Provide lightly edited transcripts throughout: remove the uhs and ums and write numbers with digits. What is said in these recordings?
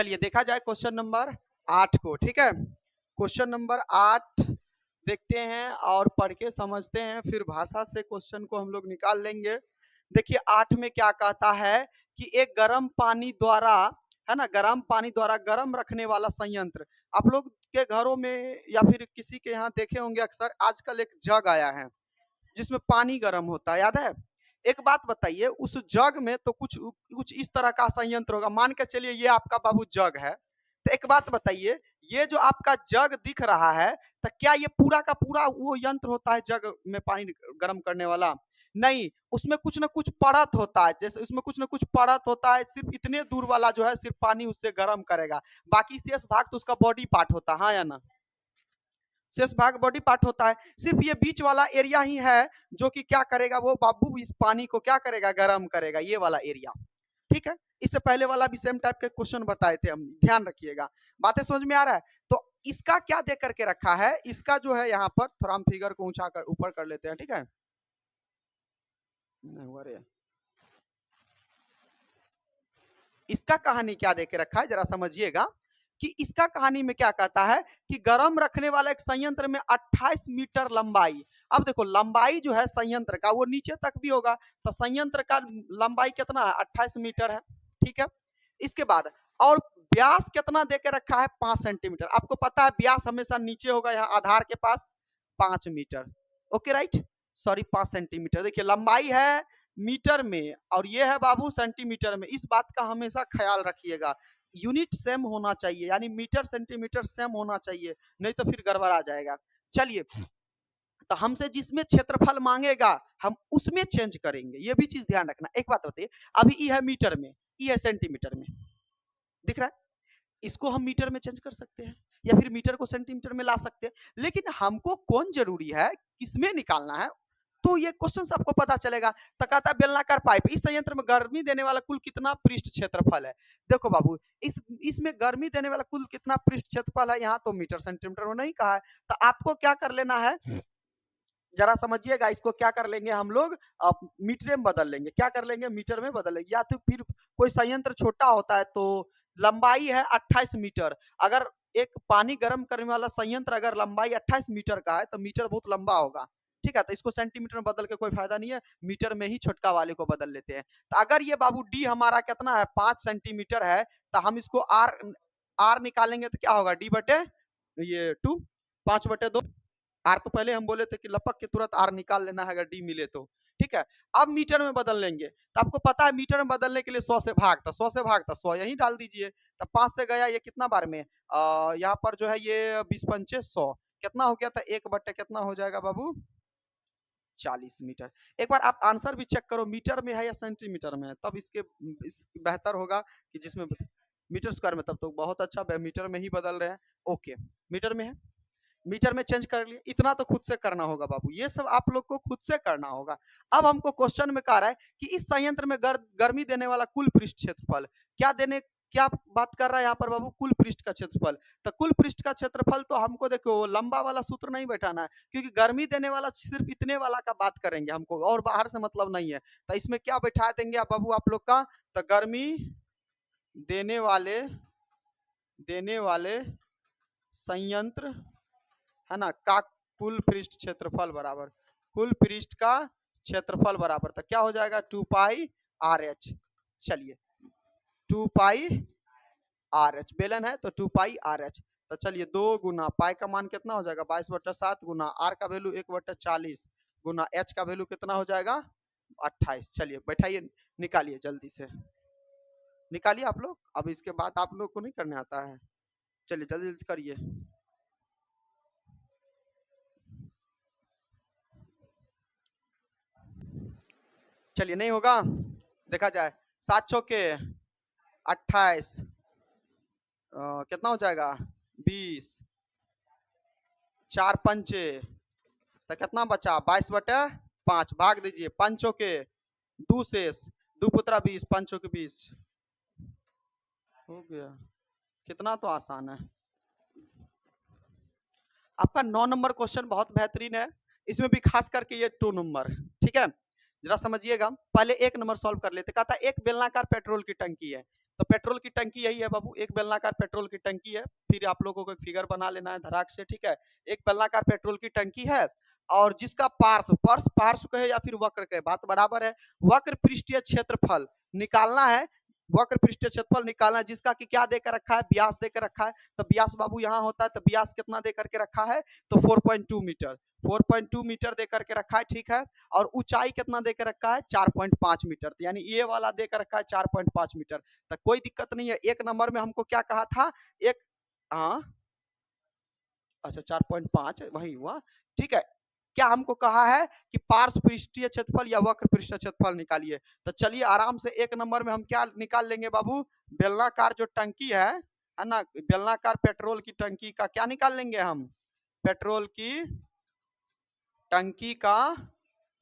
चलिए देखा जाए क्वेश्चन नंबर 8 को। ठीक है, क्वेश्चन नंबर 8 देखते हैं और पढ़ के समझते हैं, फिर भाषा से क्वेश्चन को हम लोग निकाल लेंगे। देखिए 8 में क्या कहता है कि एक गर्म पानी द्वारा, है ना, गर्म पानी द्वारा गर्म रखने वाला संयंत्र। आप लोग के घरों में या फिर किसी के यहाँ देखे होंगे अक्सर, आजकल एक जग आया है जिसमें पानी गर्म होता है, याद है। एक बात बताइए, उस जग में तो कुछ कुछ इस तरह का संयंत्र होगा। मान के चलिए ये आपका बाबू जग है, तो एक बात बताइए, ये जो आपका जग दिख रहा है, तो क्या ये पूरा का पूरा वो यंत्र होता है जग में पानी गर्म करने वाला? नहीं, उसमें कुछ ना कुछ परत होता है। जैसे उसमें कुछ ना कुछ परत होता है, सिर्फ इतने दूर वाला जो है सिर्फ पानी उससे गर्म करेगा, बाकी शेष भाग तो उसका बॉडी पार्ट होता है, हाँ या ना? शेष भाग बॉडी पार्ट होता है। सिर्फ ये बीच वाला एरिया ही है जो कि क्या करेगा, वो बाबू इस पानी को क्या करेगा, गर्म करेगा, ये वाला एरिया। ठीक है, इससे पहले वाला भी सेम टाइप के क्वेश्चन बताए थे हम, ध्यान रखिएगा। बातें समझ में आ रहा है? तो इसका क्या दे करके रखा है, इसका जो है यहाँ पर थोड़ा हम फिगर को ऊंचा कर ऊपर कर लेते हैं। ठीक है, इसका कहानी क्या दे के रखा है जरा समझिएगा कि इसका कहानी में क्या कहता है कि गर्म रखने वाला एक संयंत्र में 28 मीटर लंबाई। अब देखो लंबाई जो है संयंत्र का वो नीचे तक भी होगा, तो संयंत्र का लंबाई कितना है, 28 मीटर है। ठीक है, इसके बाद और व्यास कितना दे के रखा है, 5 सेंटीमीटर। आपको पता है व्यास हमेशा नीचे होगा, यहाँ आधार के पास 5 metre. Okay right, sorry 5 centimetre. देखिए लंबाई है मीटर में और ये है बाबू सेंटीमीटर में। इस बात का हमेशा ख्याल रखिएगा, यूनिट सेम होना चाहिए, यानी मीटर सेंटीमीटर सेम होना चाहिए, नहीं तो फिर गड़बड़ा जाएगा। चलिए, तो हमसे जिसमें क्षेत्रफल मांगेगा हम उसमें चेंज करेंगे, ये भी चीज ध्यान रखना। एक बात बताइए, अभी ई है मीटर में, ई है सेंटीमीटर में, दिख रहा है? इसको हम मीटर में चेंज कर सकते हैं या फिर मीटर को सेंटीमीटर में ला सकते हैं, लेकिन हमको कौन जरूरी है, किसमें निकालना है, तो ये क्वेश्चन से आपको पता चलेगा। तो कहता है बेलनाकार पाइप, इस संयंत्र में गर्मी देने वाला कुल कितना पृष्ठ क्षेत्रफल है। देखो बाबू, इसमें गर्मी देने वाला कुल कितना पृष्ठ क्षेत्रफल है, यहाँ तो मीटर सेंटीमीटर में नहीं कहा है। तो आपको क्या कर लेना है, जरा समझिएगा, इसको क्या कर लेंगे हम लोग, मीटर में बदल लेंगे। क्या कर लेंगे, मीटर में बदल लेंगे। या तो फिर कोई संयंत्र छोटा होता है तो लंबाई है 28 मीटर, अगर एक पानी गर्म करने वाला संयंत्र अगर लंबाई 28 मीटर का है तो मीटर बहुत लंबा होगा। ठीक है, तो इसको सेंटीमीटर में बदल के कोई फायदा नहीं है, मीटर में ही छोटका वाले को बदल लेते हैं। तो अगर ये बाबू डी हमारा कितना है, 5 सेंटीमीटर है, तो हम इसको आर आर निकालेंगे तो क्या होगा, डी बटे ये 2, 5/2। आर तो पहले हम बोले थे कि लपक के तुरंत आर निकाल लेना है अगर डी मिले तो। ठीक है, अब मीटर में बदल लेंगे, तो आपको पता है मीटर में बदलने के लिए 100 से भाग, तो 100 से भाग तो 100 यहीं डाल दीजिए। तो 5 से गया ये कितना बार में, यहाँ पर जो है ये 20 पंचे 100, कितना हो गया था, 1 बटे कितना हो जाएगा बाबू, 40 मीटर। एक बार आप आंसर भी चेक करो, मीटर में है या सेंटीमीटर में है, तब इस बेहतर होगा कि जिसमें मीटर स्क्वायर में, तब तो बहुत अच्छा, मीटर में ही बदल रहे हैं। ओके, मीटर में है, मीटर में चेंज कर लिए, इतना तो खुद से करना होगा बाबू, ये सब आप लोग को खुद से करना होगा। अब हमको क्वेश्चन में कह रहा है कि इस संयंत्र में गर्मी देने वाला कुल पृष्ठ क्षेत्रफल क्या बात कर रहा है यहाँ पर बाबू, कुल पृष्ठ का क्षेत्रफल। तो कुल पृष्ठ का क्षेत्रफल तो हमको देखो लंबा वाला सूत्र नहीं बैठाना है, क्योंकि गर्मी देने वाला सिर्फ इतने वाला का बात करेंगे हमको, और बाहर से मतलब नहीं है। तो इसमें क्या बैठा देंगे बाबू आप लोग का, तो गर्मी देने वाले संयंत्र, है ना, का कुल पृष्ठ क्षेत्रफल बराबर, कुल पृष्ठ का क्षेत्रफल बराबर, तो क्या हो जाएगा, 2 पाई आर एच। चलिए 2 पाई आर एच, बेलन है तो 2 पाई आर एच। तो चलिए 2 गुना पाई का मान कितना हो जाएगा, 22/7 गुना आर का वैल्यू 1/40 गुना एच का वैल्यू कितना हो जाएगा, 28। चलिए बैठाइए, निकालिए जल्दी से, निकालिए आप लोग। अब इसके बाद आप लोग को नहीं करने आता है, चलिए जल्दी जल्दी करिए। चलिए नहीं होगा, देखा जाए, 7 चौके 28, कितना हो जाएगा, 20, 4 पंचे, तो कितना बचा, 22/5, भाग दीजिए, 5 चौके 2 शेष, 2 पुत्रा 20, 5 चौके 20 हो गया। कितना तो आसान है। आपका 9 नंबर क्वेश्चन बहुत बेहतरीन है, इसमें भी खास करके ये 2 नंबर, ठीक है, जरा समझिएगा। पहले 1 नंबर सॉल्व कर लेते। कहता है एक बेलनाकार पेट्रोल की टंकी है, तो पेट्रोल की टंकी यही है बाबू, एक बेलनाकार पेट्रोल की टंकी है। फिर आप लोगों को एक फिगर बना लेना है धड़ाक से, ठीक है। एक बेलनाकार पेट्रोल की टंकी है और जिसका पार्श्व कहे या फिर वक्र कहे, बात बराबर है। वक्र पृष्ठीय क्षेत्रफल निकालना है, वक्र पृष्ठीय क्षेत्रफल निकालना है, जिसका कि क्या देकर रखा है, व्यास देकर रखा है। तो व्यास बाबू यहाँ होता है, तो व्यास कितना दे करके रखा है, तो 4.2 मीटर, 4.2 मीटर दे करके रखा है, ठीक है। और ऊंचाई कितना देकर रखा है, 4.5 मीटर, तो यानी ये वाला देकर रखा है 4.5 मीटर। तो कोई दिक्कत नहीं है। एक नंबर में हमको क्या कहा था, एक, हाँ अच्छा 4.5 वही हुआ, ठीक है। क्या हमको कहा है कि पार्श्व पृष्ठीय क्षेत्रफल या वक्र पृष्ठीय क्षेत्रफल निकालिए। तो चलिए आराम से एक नंबर में हम क्या निकाल लेंगे बाबू, बेलनाकार जो टंकी है ना, बेलनाकार पेट्रोल की टंकी का क्या निकाल लेंगे हम, पेट्रोल की टंकी का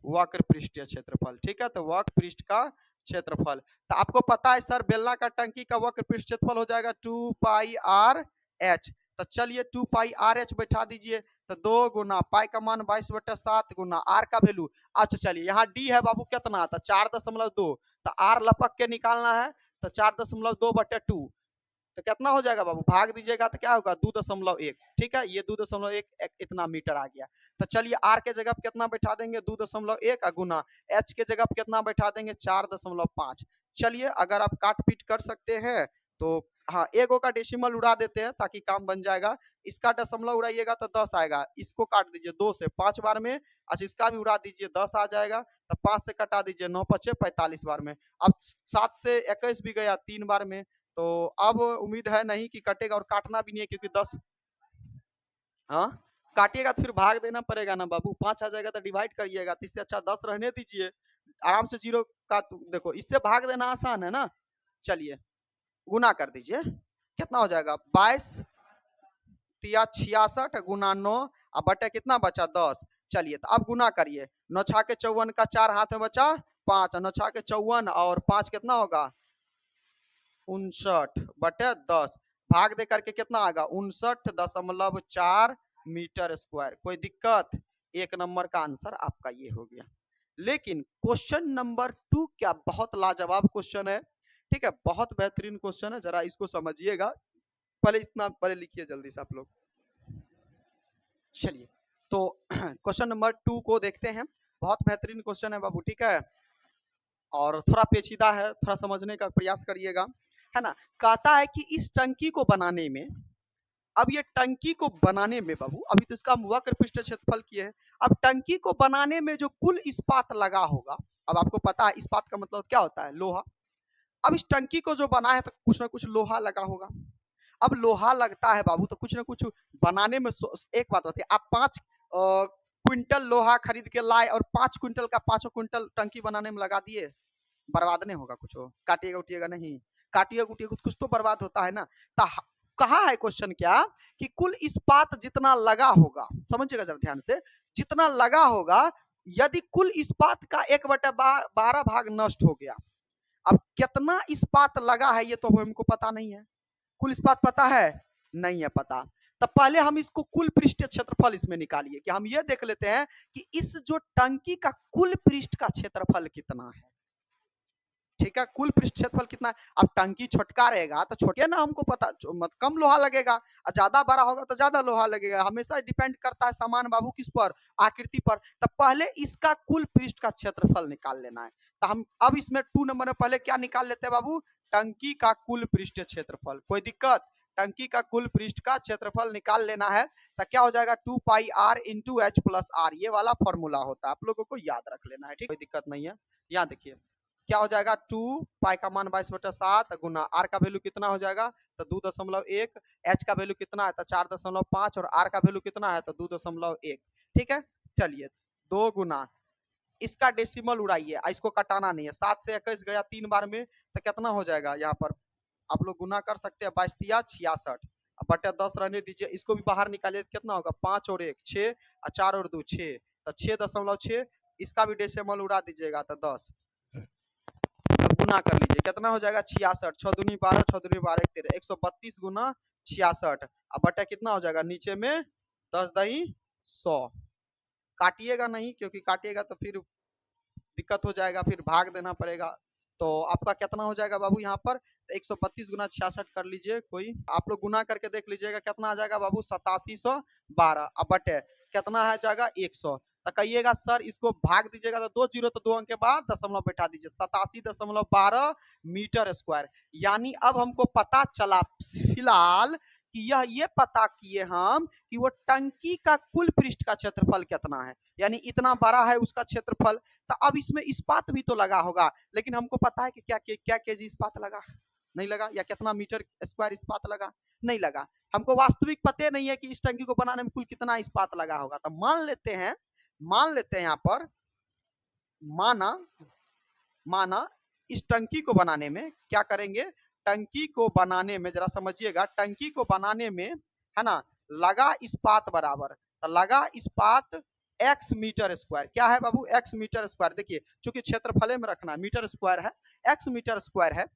वक्र पृष्ठीय क्षेत्रफल, ठीक है। तो वक्र पृष्ठ का क्षेत्रफल, तो आपको पता है सर बेलनाकार टंकी का वक्र पृष्ठ क्षेत्रफल हो जाएगा 2 पाई आर एच। तो चलिए 2 पाई आर एच बैठा दीजिए, तो 2 गुना पाई का मान 22/7 गुना आर का वैल्यू। अच्छा चलिए यहाँ डी है बाबू कितना, तो 4.2, तो आर लपक के निकालना है, तो 4.2/2, तो कितना हो जाएगा बाबू, भाग दीजिएगा तो क्या होगा 2.1, ठीक है। ये 2.1 इतना मीटर आ गया। तो चलिए आर के जगह पे कितना बैठा देंगे 2.1 गुना एच के जगह पे कितना बैठा देंगे 4.5। चलिए अगर आप काट पीट कर सकते हैं तो हाँ, एगो का डेसिमल उड़ा देते हैं ताकि काम बन जाएगा। इसका दशमलव उड़ाइएगा तो 10 आएगा, इसको काट दीजिए 2 से 5 बार में, अच्छा इसका भी उड़ा दीजिए 10 आ जाएगा, तो 5 से कटा दीजिए 9 5 45 बार में। अब 7 से 21 भी गया 3 बार में, तो अब उम्मीद है नहीं कि कटेगा, और काटना भी नहीं है क्योंकि 10, हाँ काटिएगा तो फिर भाग देना पड़ेगा ना बाबू, 5 आ जाएगा तो डिवाइड करिएगा, तो इससे अच्छा 10 रहने दीजिए, आराम से जीरो का देखो इससे भाग देना आसान है ना। चलिए गुना कर दीजिए, कितना हो जाएगा 22 तिया 66 गुना 9 अब बटे कितना बचा 10। चलिए तो अब गुना करिए, 9 छा के 54 का 4 हाथ में बचा 5, 9 छा के 54 और 5 कितना होगा 59/10, भाग दे करके कितना आएगा 59.4 मीटर स्क्वायर। कोई दिक्कत, एक नंबर का आंसर आपका ये हो गया। लेकिन क्वेश्चन नंबर 2 क्या बहुत लाजवाब क्वेश्चन है, ठीक है, बहुत बेहतरीन क्वेश्चन है, जरा इसको समझिएगा। पहले इतना पहले लिखिए जल्दी से आप लोग। चलिए तो क्वेश्चन नंबर 2 को देखते हैं, बहुत बेहतरीन क्वेश्चन है बाबू, ठीक है, और थोड़ा पेचीदा है, थोड़ा समझने का प्रयास करिएगा, है ना। कहता है कि इस टंकी को बनाने में, अब ये टंकी को बनाने में बाबू, अभी तो इसका हम वक्र पृष्ठ क्षेत्रफल किए हैं, अब टंकी को बनाने में जो कुल इस्पात लगा होगा, अब आपको पता है इस्पात का मतलब क्या होता है, लोहा। अब इस टंकी को जो बना है तो कुछ ना कुछ लोहा लगा होगा। अब लोहा लगता है बाबू तो कुछ ना कुछ बनाने में, एक बात होती है, आप 5 क्विंटल लोहा खरीद के लाए और 5 क्विंटल का 5 क्विंटल टंकी बनाने में लगा दिए, बर्बाद नहीं होगा कुछ, काटिएगा उठिएगा नहीं, काटिएगा उठिएगा कुछ तो बर्बाद होता है ना। तो कहा है क्वेश्चन क्या कि कुल इस्पात जितना लगा होगा, समझिएगा जरा ध्यान से, जितना लगा होगा, यदि कुल इस्पात का 1/12 भाग नष्ट हो गया, अब कितना इस्पात लगा है ये तो हमको पता नहीं है, कुल इस्पात पता है नहीं है पता, तो पहले हम इसको कुल पृष्ठीय क्षेत्रफल इसमें निकालिए, कि हम ये देख लेते हैं कि इस जो टंकी का कुल पृष्ठ का क्षेत्रफल कितना है, ठीक है, कुल पृष्ठ क्षेत्रफल कितना है। अब टंकी छोटका रहेगा तो छोटे ना हमको पता, कम लोहा लगेगा, और ज्यादा बड़ा होगा तो ज्यादा लोहा लगेगा, हमेशा डिपेंड करता है सामान बाबू किस पर, आकृति पर। तो पहले इसका कुल पृष्ठ का क्षेत्रफल निकाल लेना है, तो हम अब इसमें 2 नंबर में पहले क्या निकाल लेते हैं बाबू, टंकी का कुल पृष्ठ क्षेत्रफल। कोई दिक्कत, टंकी का कुल पृष्ठ का क्षेत्रफल निकाल लेना है, तो क्या हो जाएगा 2 pi R into H plus R, ये वाला फॉर्मूला होता है, आप लोगों को याद रख लेना है, ठीक, कोई दिक्कत नहीं है। यहाँ देखिए क्या हो जाएगा 2 पाई का मान 22/7 गुना आर का वैल्यू कितना हो जाएगा तो 2.1, एच का वैल्यू कितना है तो 4.5 और आर का वैल्यू कितना है तो 2.1, ठीक है। चलिए 2 गुना इसका डेसिमल उड़ाइए, इसको कटाना नहीं है, 7 से 21 गया 3 बार में, तो कितना हो जाएगा यहाँ पर आप लोग गुना कर सकते हैं 22 तिया 66 बटे 10 रहने दीजिए, इसको भी बाहर निकालिए कितना होगा 5 और 1 6 और 4 और 2 6, तो 6.6, इसका भी डेसिमल उड़ा दीजिएगा तो 10, गुना कर लीजिए कितना हो जाएगा 66, 6 दूनी 12, 6 दूनी 12 13, 132 गुना 66, अब बटा कितना हो जाएगा नीचे में 10 दही 100, काटिएगा नहीं क्योंकि काटिएगा तो फिर दिक्कत हो जाएगा, फिर भाग देना पड़ेगा, तो आपका कितना हो जाएगा बाबू यहाँ पर 132 गुना 66 कर लीजिए, कोई आप लोग गुना करके देख लीजिएगा कितना आ जाएगा बाबू 8712। अब बटे कितना है जाएगा 100। तो कहिएगा सर इसको भाग दीजिएगा तो 2 जीरो तो 2 अंक के बाद दशमलव बैठा दीजिए 87.12 मीटर स्क्वायर। यानी अब हमको पता चला फिलहाल कि ये पता किए हम कि वो टंकी का कुल पृष्ठ का क्षेत्रफल कितना है, यानी इतना बड़ा है उसका क्षेत्रफल। तो अब इसमें इस्पात भी तो लगा होगा, लेकिन हमको पता है कि क्या केजी इस्पात लगा नहीं लगा, या कितना मीटर स्क्वायर इस्पात लगा नहीं लगा। हमको वास्तविक पते नहीं है कि इस टंकी को बनाने में कुल कितना इस्पात लगा होगा। तो मान लेते हैं यहाँ पर माना इस टंकी को बनाने में क्या करेंगे, टंकी को बनाने में जरा समझिएगा, टंकी को बनाने में है ना लगा इस्पात बराबर, तो लगा इस्पात x मीटर स्क्वायर। क्या है बाबू x मीटर स्क्वायर। देखिए चूंकि क्षेत्रफल में रखना मीटर स्क्वायर है, x मीटर स्क्वायर है,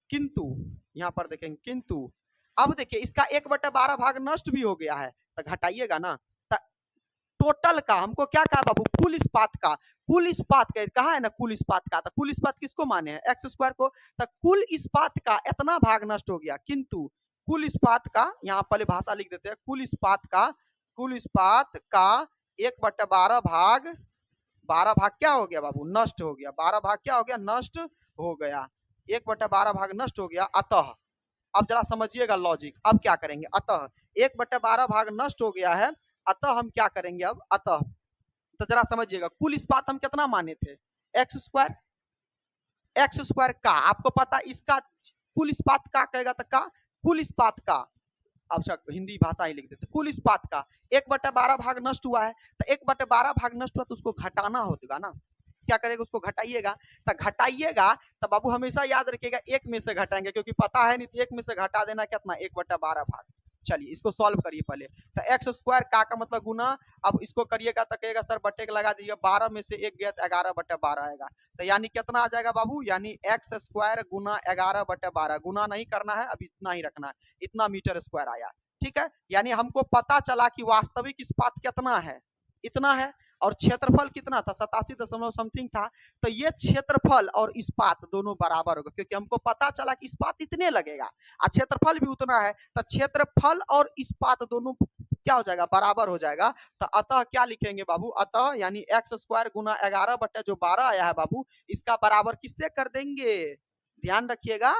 किंतु यहाँ पर देखेंगे किंतु अब देखिए इसका 1/12 भाग नष्ट भी हो गया है, तो घटाइएगा ना। टोटल का हमको क्या कहा बाबू, कुल इस्पात का, कुल इस्पात का कहा है ना, कुल इस्पात का। तो कुल इस्पात किसको माने हैं, एक्स स्क्वायर को। तो कुल इस्पात का इतना भाग नष्ट हो गया, किंतु कुल इस्पात का यहाँ पहले भाषा लिख देते हैं, कुल इस्पात का 1/12 भाग 12 भाग क्या हो गया बाबू, नष्ट हो गया। 12 भाग क्या हो गया, नष्ट हो गया। 1/12 भाग नष्ट हो गया। अतः अब जरा समझिएगा लॉजिक, अब क्या करेंगे, अतः 1/12 भाग नष्ट हो गया है, अतः हम क्या करेंगे अब, अतः तो जरा समझिएगा कुल इस्पात हम कितना माने थे, एक्स स्क्वायर का। आपको पता इसका कुल इस्पात का कहेगा तो का कुल इस्पात का, अब हिंदी भाषा ही लिख देते, कुल इस्पात का 1/12 भाग नष्ट हुआ है, तो 1/12 भाग नष्ट हुआ तो उसको घटाना होगा ना। क्या करेगा, उसको घटाइएगा। तो घटाइएगा तो बाबू हमेशा याद रखिएगा एक में से घटाएंगे, क्योंकि पता है नहीं तो एक में से घटा देना कितना 1/12 भाग। चलिए इसको सॉल्व करिए पहले। तो एक्स स्क्वायर का मतलब गुना, अब इसको करिएगा तो कहेगा सर बटे लगा दीजिएगा, 12 में से 1 गया तो 11/12 आएगा। तो यानी कितना आ जाएगा बाबू, यानी एक्स स्क्वायर गुना 11/12, गुना नहीं करना है, अब इतना ही रखना है, इतना मीटर स्क्वायर आया। ठीक है, यानी हमको पता चला कि वास्तविक इस्पात कितना है, इतना है, और क्षेत्रफल कितना था 87 दशमलव समथिंग था। तो ये क्षेत्रफल और इस्पात दोनों बराबर होगा, क्योंकि हमको पता चला कि इस्पात इतने लगेगा और क्षेत्रफल भी उतना है, तो क्षेत्रफल और इस्पात दोनों क्या हो जाएगा, बराबर हो जाएगा। तो अतः क्या लिखेंगे बाबू, अतः यानी एक्स स्क्वायर गुना 11/12 आया है बाबू, इसका बराबर किससे कर देंगे, ध्यान रखिएगा,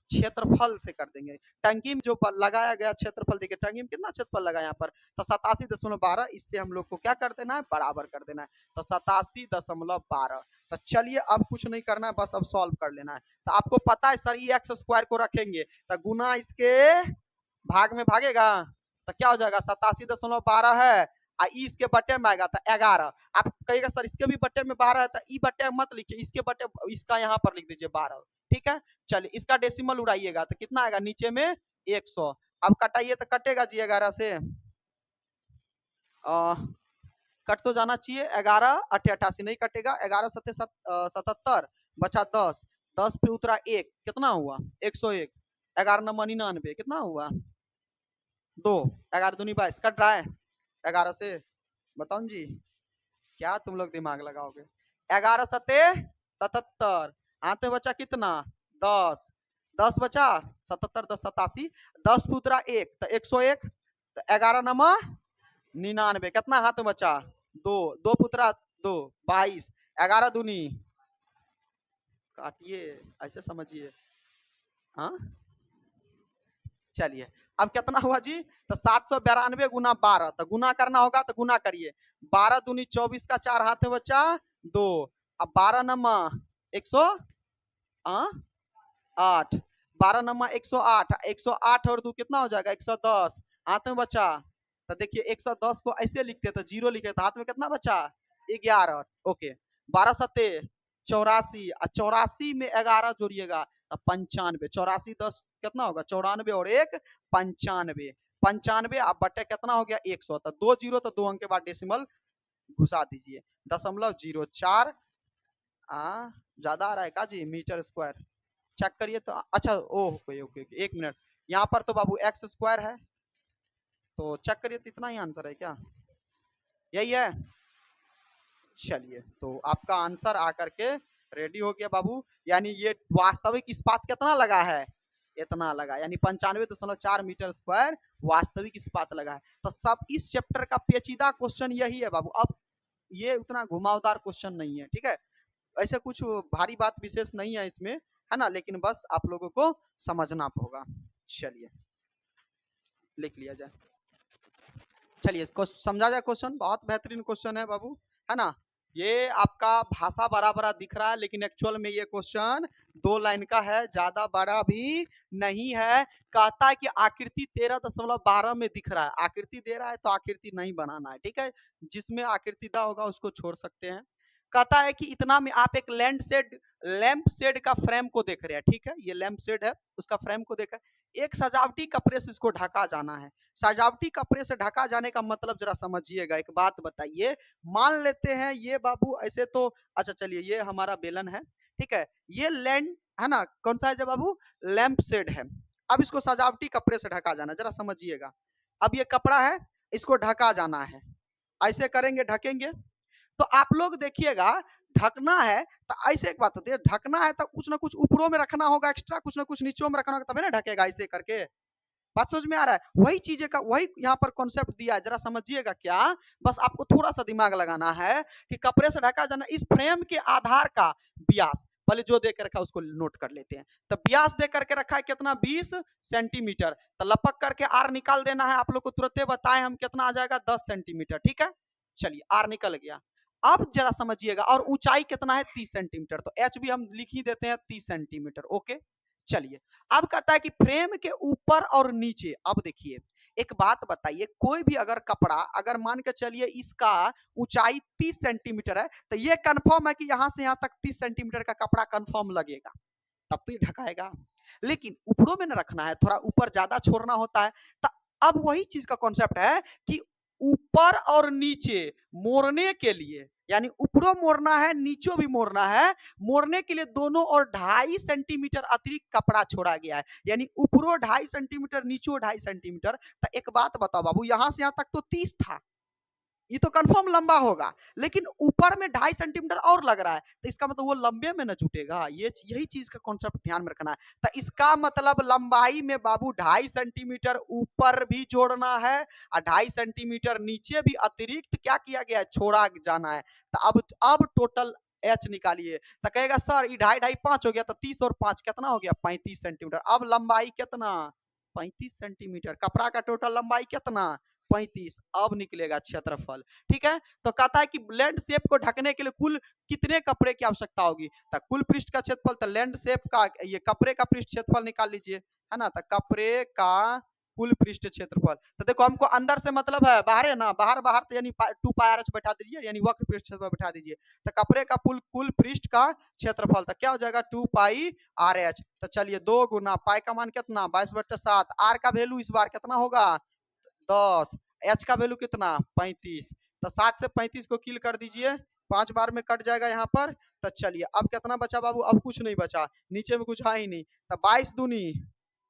क्षेत्रफल से कर देंगे। टंकी में जो लगाया गया क्षेत्रफल, देखिए टंकी में कितना क्षेत्रफल लगा यहाँ पर, तो 87.12, इससे हम लोग को क्या कर देना है, बराबर कर देना है। तो 87.12। तो चलिए अब कुछ नहीं करना है, बस अब सॉल्व कर लेना है। तो आपको पता है सर ये एक्स स्क्वायर को रखेंगे तो गुना इसके भाग में भागेगा, तो क्या हो जाएगा 87.12 है, इसके बटे में आएगा तो 11। आप कहिएगा सर इसके भी बटे में 12 है, तो ई बटे मत लिखिए, इसके बटे इसका यहाँ पर लिख दीजिए 12। ठीक है, चलिए इसका डेसिमल उड़ाइएगा तो कितना आएगा, नीचे में 100। अब कटाइए तो कटेगा जी 11 से, कट तो जाना चाहिए, 11 8 88 नहीं कटेगा, 11 7 77 बचा 10, 10 पे उतरा 1, कितना हुआ 101, 11 9 99, कितना हुआ 2, 11 दूनी 22, कट रहा है 11 से, बताओ जी क्या तुम लोग दिमाग लगाओगे। 11 सते 77, हाथ में बचा कितना 10, 10 बचा 77 10 87, 10 पे उतरा 1 तो 101, तो 11 नमा 99, कितना हाथ में बचा 2, 2 पे उतरा 2 22, 11 दूनी, काटिए ऐसे समझिए। हाँ चलिए अब कितना हुआ जी, तो 792 गुना 12, तो गुना करना होगा तो गुना करिए, 12 दूनी 24 का 4 हाथ में बचा 2, अब 12 नमा 108, 12 नमा 108, 108 और 2 कितना हो जाएगा 110, हाथ में बचा, तो देखिए 110 को ऐसे लिखते तो जीरो लिखे तो हाथ में कितना बचा 11। ओके 12 सत्ते 84, 84 में 11 जोड़िएगा तो 95, 84 10 कितना होगा 94 और 1 95, 95 अब बटे कितना हो गया 100, तो 2 जीरो तो 2 अंक के बाद डेसिमल घुसा दीजिए, 0.04 ज्यादा आ रहा है का जी मीटर स्क्वायर, चेक करिए तो, अच्छा ओके ओके 1 मिनट, यहाँ पर तो बाबू एक्स स्क्वायर है, तो चेक करिए तो इतना ही आंसर है क्या, यही है। चलिए तो आपका आंसर आकर के रेडी हो गया बाबू। यानी ये वास्तविक इस्पात कितना लगा है, इतना लगा, यानी 95.4 मीटर स्क्वायर वास्तविक इस्पात लगा है। तो सब इस चैप्टर का पेचीदा क्वेश्चन यही है बाबू। अब ये उतना घुमावदार क्वेश्चन नहीं है, ठीक है, ऐसे कुछ भारी बात विशेष नहीं है इसमें, है ना, लेकिन बस आप लोगों को समझना होगा। चलिए लिख लिया जाए, चलिए समझा जाए क्वेश्चन। बहुत बेहतरीन क्वेश्चन है बाबू, है ना। ये आपका भाषा बड़ा बड़ा दिख रहा है, लेकिन एक्चुअल में ये क्वेश्चन 2 लाइन का है, ज्यादा बड़ा भी नहीं है। कहता है कि आकृति 13.12 में दिख रहा है, आकृति दे रहा है तो आकृति नहीं बनाना है, ठीक है, जिसमें आकृति दा होगा उसको छोड़ सकते हैं। कहता है कि इतना में आप एक लैंप शेड का फ्रेम को देख रहे हैं, ठीक है, ये लैंप शेड है, उसका फ्रेम को देख रहे हैं। एक सजावटी कपड़े से इसको ढका जाना है। सजावटी कपड़े से ढका जाने का मतलब जरा समझिएगा, एक बात बताइए। मान लेते हैं ये बाबू ऐसे तो, अच्छा चलिए ये हमारा बेलन है, ठीक है, ये लैंड है ना, कौन सा है जब बाबू, लैंप शेड है। अब इसको सजावटी कपड़े से ढका जाना, जरा समझिएगा। अब ये कपड़ा है, इसको ढका जाना है, ऐसे करेंगे, ढकेंगे। तो आप लोग देखिएगा, ढकना है तो ऐसे एक बात होती है, ढकना है तो कुछ ना कुछ ऊपरों में रखना होगा एक्स्ट्रा, कुछ ना कुछ नीचों में रखना होगा, तभी ना ढकेगा ऐसे करके। बात समझ में आ रहा है, वही चीजें का वही यहाँ पर कॉन्सेप्ट दिया है, जरा समझिएगा क्या। बस आपको थोड़ा सा दिमाग लगाना है कि कपड़े से ढका जाना, इस फ्रेम के आधार का व्यास पहले जो दे के रखा है उसको नोट कर लेते हैं। तो व्यास दे करके रखा है कितना, 20 सेंटीमीटर। तो लपक करके आर निकाल देना है, आप लोग को तुरंत बताए हम, कितना आ जाएगा, 10 सेंटीमीटर, ठीक है। चलिए आर निकल गया। अब जरा समझिएगा, और ऊंचाई कितना है, 30 सेंटीमीटर, तो एच भी हम लिख ही देते हैं 30 सेंटीमीटर, ओके। चलिए अब कहता है कि फ्रेम के ऊपर और नीचे, अब देखिए एक बात बताइए, कोई भी अगर कपड़ा, अगर मान के चलिए इसका ऊंचाई 30 सेंटीमीटर है, तो ये कंफर्म है कि यहां से यहां तक 30 सेंटीमीटर का कपड़ा कंफर्म लगेगा, तब तो ये ढकाएगा। लेकिन ऊपरों में न रखना है, थोड़ा ऊपर ज्यादा छोड़ना होता है। तो अब वही चीज का कॉन्सेप्ट है कि ऊपर और नीचे मोड़ने के लिए, यानी ऊपरों मोड़ना है, नीचों भी मोड़ना है, मोड़ने के लिए दोनों और 2.5 सेंटीमीटर अतिरिक्त कपड़ा छोड़ा गया है, यानी ऊपरों 2.5 सेंटीमीटर, नीचों 2.5 सेंटीमीटर। तो एक बात बताओ बाबू, यहां से यहां तक तो 30 था, ये तो कंफर्म लंबा होगा, लेकिन ऊपर में 2.5 सेंटीमीटर और लग रहा है, तो इसका मतलब वो लंबे में न जुटेगा, ये यही चीज का कॉन्सेप्ट ध्यान में रखना है। तो इसका मतलब लंबाई में बाबू 2.5 सेंटीमीटर ऊपर भी जोड़ना है, और 2.5 सेंटीमीटर नीचे भी अतिरिक्त क्या किया गया है, छोड़ा जाना है। तो अब टोटल एच निकालिए, तो कहेगा सर ये 2.5 5 हो गया, तो 30 और 5 कितना हो गया, 35 सेंटीमीटर। अब लंबाई कितना, 35 सेंटीमीटर, कपड़ा का टोटल लंबाई कितना, 35। अब निकलेगा क्षेत्रफल, ठीक है। तो कहता है कि लैंड शेप को ढकने के लिए कुल कितने कपड़े की आवश्यकता होगी, तो कुल पृष्ठ का क्षेत्रफल, तो लैंड शेप का, ये कपड़े का पृष्ठ क्षेत्रफल निकाल लीजिए, है ना। तो कपड़े का कुल पृष्ठ क्षेत्रफल, तो देखो हमको अंदर से मतलब है, बाहर है ना, बाहर बाहर तो यानी 2 पाई आर एच बैठा दीजिए, यानी वक्र पृष्ठ क्षेत्रफल बैठा दीजिए। तो कपड़े का कुल पृष्ठ का क्षेत्रफल, तो क्या हो जाएगा, 2 पाई आर एच। तो चलिए 2 गुना पाई का मान कितना, 22/7, आर का वैल्यू इस बार कितना होगा, 10, एच का वैल्यू कितना, 35। तो 7 से 35 को किल कर दीजिए, 5 बार में कट जाएगा यहाँ पर। तो चलिए अब कितना बचा बाबू, अब कुछ नहीं बचा, नीचे में कुछ है ही नहीं। तो 22 दूनी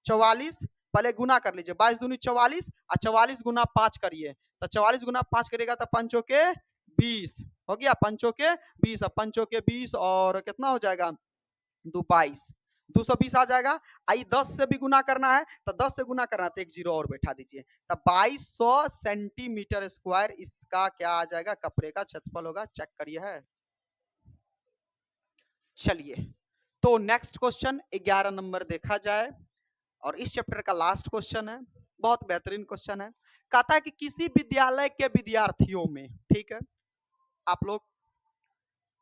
44, पहले गुना कर लीजिए, 22 दूनी 44, और 44 गुना 5 करिए, तो 44 गुना 5 करिएगा तो 5 के 20 हो गया, 5 के 20, अब 5 के 20 और कितना हो जाएगा, 22, 220 आ जाएगा। आई 10 से भी गुना करना है, तो 10 से गुना करना है तो एक जीरो और बैठा दीजिए, तो 2200 सेंटीमीटर स्क्वायर इसका क्या आ जाएगा, कपड़े का क्षेत्रफल होगा। चेक करिए है। चलिए तो नेक्स्ट क्वेश्चन 11 नंबर देखा जाए, और इस चैप्टर का लास्ट क्वेश्चन है, बहुत बेहतरीन क्वेश्चन है। कहता है कि किसी विद्यालय के विद्यार्थियों में, ठीक है, आप लोग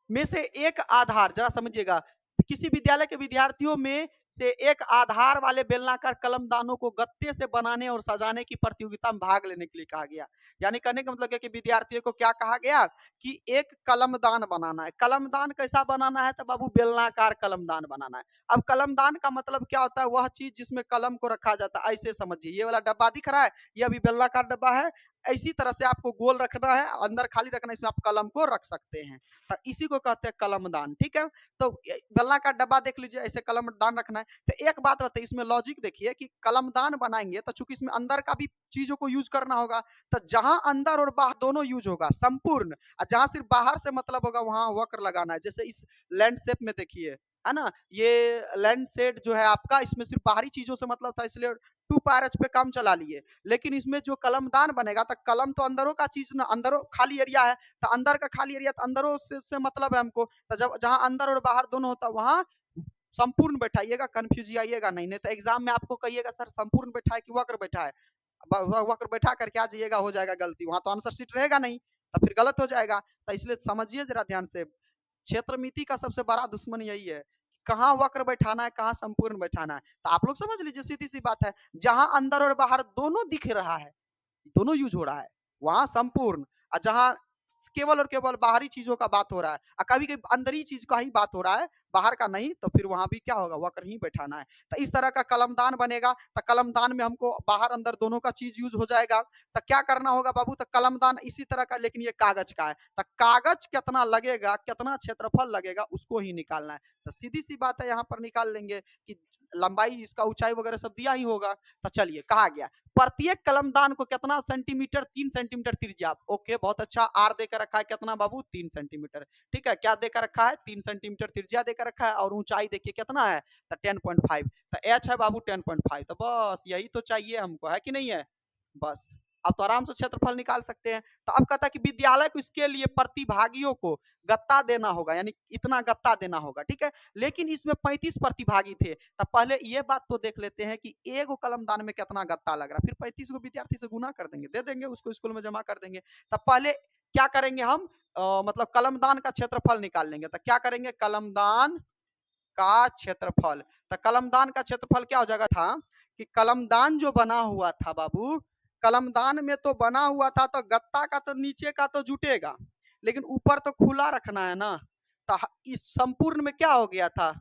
में से एक आधार, जरा समझिएगा, किसी विद्यालय के विद्यार्थियों में से एक आधार वाले बेलनाकार कलमदानों को गत्ते से बनाने और सजाने की प्रतियोगिता में भाग लेने के लिए कहा गया। यानी कहने का मतलब है कि विद्यार्थियों को क्या कहा गया कि एक कलमदान बनाना है। कलमदान कैसा बनाना है, तो बाबू बेलनाकार कलमदान बनाना है। अब कलमदान का मतलब क्या होता है, वह चीज जिसमें कलम को रखा जाता है, ऐसे समझिए, ये वाला डब्बा दिख रहा है, ये अभी बेलनाकार डब्बा है, इसी तरह से आपको गोल रखना है, अंदर खाली रखना है, इसमें आप कलम को रख सकते हैं। तो इसी को कहते हैं कलमदान, ठीक है। तो गल्ला का डब्बा देख लीजिए, ऐसे कलमदान रखना है। तो एक बात बताइए, इसमें लॉजिक देखिए कि कलमदान बनाएंगे तो चूंकि इसमें अंदर का भी चीजों को यूज करना होगा, तो जहां अंदर और बाहर दोनों यूज होगा संपूर्ण, और जहां सिर्फ बाहर से मतलब होगा वहां वक्र लगाना है। जैसे इस लैंडस्केप में देखिए, है ना, ये लैंडसेट जो है आपका, इसमें सिर्फ बाहरी चीजों से मतलब था, इसलिए 2πr पे काम चला लिए। लेकिन इसमें जो कलमदान बनेगा, तो कलम तो अंदरों का चीज ना, अंदरों खाली एरिया है, तो अंदर का खाली एरिया, तो अंदरों से मतलब है हमको। तो जब जहां अंदर और बाहर दोनों होता, वहां संपूर्ण बैठाइएगा, कंफ्यूज आइएगा नहीं। नहीं तो एग्जाम में आपको कहिएगा सर संपूर्ण बैठा है कि वक्र बैठा है, वक्र बैठा करके आ जाइएगा, हो जाएगा गलती, वहां तो आंसर शीट रहेगा नहीं, तो फिर गलत हो जाएगा। तो इसलिए समझिए जरा ध्यान से, क्षेत्रमिति का सबसे बड़ा दुश्मन यही है, कहाँ वक्र बैठाना है, कहाँ संपूर्ण बैठाना है। तो आप लोग समझ लीजिए, सीधी सी बात है, जहां अंदर और बाहर दोनों दिख रहा है, दोनों यूज हो रहा है, वहां संपूर्ण, और जहां केवल और केवल बाहरी चीजों का बात हो रहा है, और कभी कभी अंदरी चीज का ही बात हो रहा है, बाहर का नहीं, तो फिर वहां भी क्या होगा, वक्र ही बैठाना है। तो इस तरह का कलमदान बनेगा। तो कलमदान में हमको बाहर अंदर दोनों का चीज यूज हो जाएगा। तो क्या करना होगा बाबू, तो कलमदान इसी तरह का, लेकिन ये कागज का है, तो कागज कितना लगेगा, कितना क्षेत्रफल लगेगा, उसको ही निकालना है। तो सीधी सी बात है, यहाँ पर निकाल लेंगे कि लंबाई, इसका ऊंचाई वगैरह सब दिया ही होगा। तो चलिए, कहा गया प्रत्येक कलमदान को कितना सेंटीमीटर, 3 सेंटीमीटर त्रिज्या। ओके, बहुत अच्छा। आर देकर रखा है कितना बाबू, 3 सेंटीमीटर। ठीक है, क्या देकर रखा है, 3 सेंटीमीटर त्रिज्या देकर रखा है, और ऊंचाई देखिए कितना है, तो 10.5। तो एच है बाबू 10.5। तो बस यही तो चाहिए हमको, है कि नहीं है। बस आप तो आराम से क्षेत्रफल निकाल सकते हैं। तो अब कहता है कि विद्यालय को इसके लिए प्रतिभागियों को गत्ता देना होगा, यानी इतना गत्ता देना होगा, ठीक है। लेकिन इसमें 35 प्रतिभागी थे। तो पहले ये बात तो देख लेते हैं कि एक कलमदान में कितना गत्ता लग रहा है, फिर 35 को विद्यार्थी से गुना कर देंगे, दे देंगे उसको, स्कूल में जमा कर देंगे। तब पहले क्या करेंगे हम, मतलब कलमदान का क्षेत्रफल निकाल लेंगे। तो क्या करेंगे, कलमदान का क्षेत्रफल। तो कलमदान का क्षेत्रफल क्या हो जाएगा था, कि कलमदान जो बना हुआ था बाबू, कलमदान में तो बना हुआ था, तो गत्ता का तो नीचे का तो जुटेगा, लेकिन ऊपर तो खुला रखना है ना। तो इस संपूर्ण में क्या हो गया था,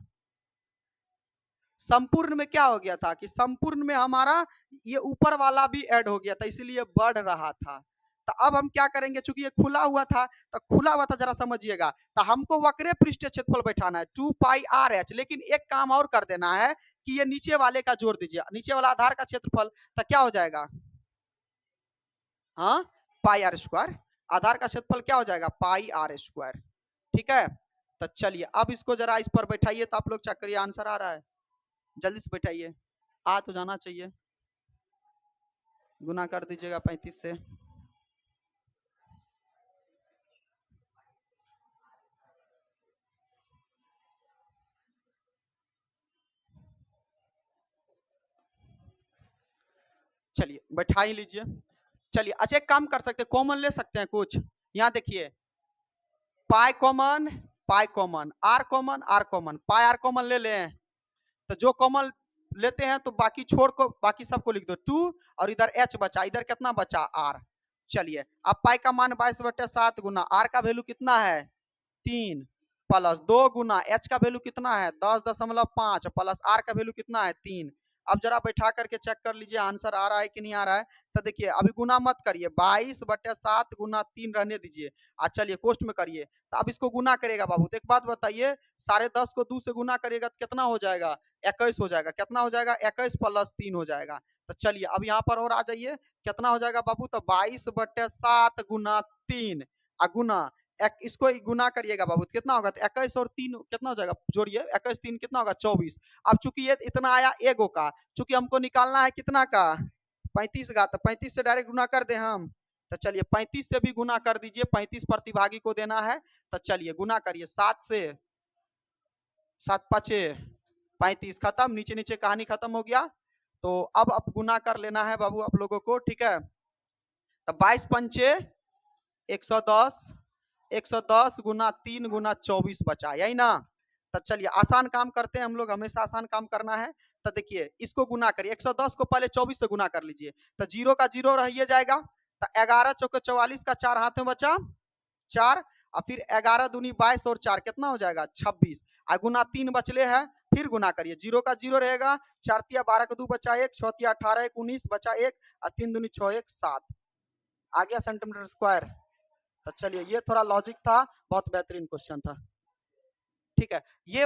संपूर्ण में क्या हो गया था, कि संपूर्ण में हमारा ये ऊपर वाला भी ऐड हो गया था, इसलिए बढ़ रहा था। तो अब हम क्या करेंगे, चूंकि ये खुला हुआ था, तो खुला हुआ था, जरा समझिएगा, तो हमको वक्रे पृष्ठीय क्षेत्रफल बैठाना है 2πr(h). लेकिन एक काम और कर देना है कि ये नीचे वाले का जोड़ दीजिए, नीचे वाला आधार का क्षेत्रफल, तो क्या हो जाएगा, हाँ, πr²। आधार का क्षेत्रफल क्या हो जाएगा, πr²। ठीक है। तो चलिए, अब इसको जरा इस पर बैठाइए, तो आप लोग चेक करिए, आंसर आ रहा है, जल्दी से बैठाइए, आ तो जाना चाहिए। गुना कर दीजिएगा 35 से। चलिए, बैठा ही लीजिए। चलिए, अच्छा एक काम कर सकते हैं, कॉमन ले सकते हैं कुछ। यहाँ देखिए, pi common, pi common, R common, R common, pi R common ले लें। तो जो कॉमन लेते हैं, तो बाकी छोड़ को, बाकी सबको लिख दो 2, और इधर एच बचा, इधर कितना बचा, आर। चलिए, अब पाई का मान 22/7 गुना आर का वैल्यू कितना है, 3, प्लस 2 गुना एच का वैल्यू कितना है, 10.5, प्लस आर का वैल्यू कितना है, 3। अब जरा बैठा करके चेक कर लीजिए, आंसर आ रहा है कि नहीं आ रहा है। तो देखिए, अभी गुना मत करिए, 22/7 गुना 3 रहने दीजिए। अच्छा, चलिए कोष्ट में करिए। तो अब इसको गुना करेगा बाबू, तो एक बात बताइए, 10.5 को 2 से गुना करिएगा तो कितना हो जाएगा, 21 हो जाएगा। कितना हो जाएगा, 21 प्लस 3 हो जाएगा। तो चलिए, अब यहाँ पर और आ जाइए, कितना हो जाएगा बाबू, तो 22/7 गुना 3 गुना इसको गुना करिएगा बाबू, तो कितना होगा, तो 21 और 3 कितना हो जाएगा, जोड़िए, 21 3 कितना होगा, 24। अब चूंकि ये इतना आया एगो का, चूंकि हमको निकालना है कितना का, 35 का, तो 35 से डायरेक्ट गुना कर दे हम। तो चलिए, 35 से भी गुना कर दीजिए, 35 प्रतिभागी को देना है। तो चलिए गुना करिए, 7 से, 7 5 35, खत्म, नीचे नीचे कहानी खत्म हो गया। तो अब गुना कर लेना है बाबू आप लोगों को, ठीक है। तो 22 पंचे 110, 110 गुना 3 गुना 24 बचा, यही ना। तो चलिए, आसान काम करते हैं हम लोग, हमेशा आसान काम करना है। तो देखिए, इसको गुना करिए, 110 को पहले 24 से गुना कर लीजिए, तो 0 का 0 रहिए जाएगा। तो 11 चौके 44 का 4 हाथ में बचा 4, और फिर 11 दूनी 22 और 4 कितना हो जाएगा, 26। गुना 3 बचले है, फिर गुना करिए, 0 का 0 रहेगा, 4 तिया 12 का 2 बचा 1, 6 तिया 18 1 19 बचा 1, और 3 दूनी 6 1 7। आ गया सेंटीमीटर स्क्वायर। तो चलिए ये थोड़ा लॉजिक था, बहुत बेहतरीन क्वेश्चन था। ठीक है, ये वाला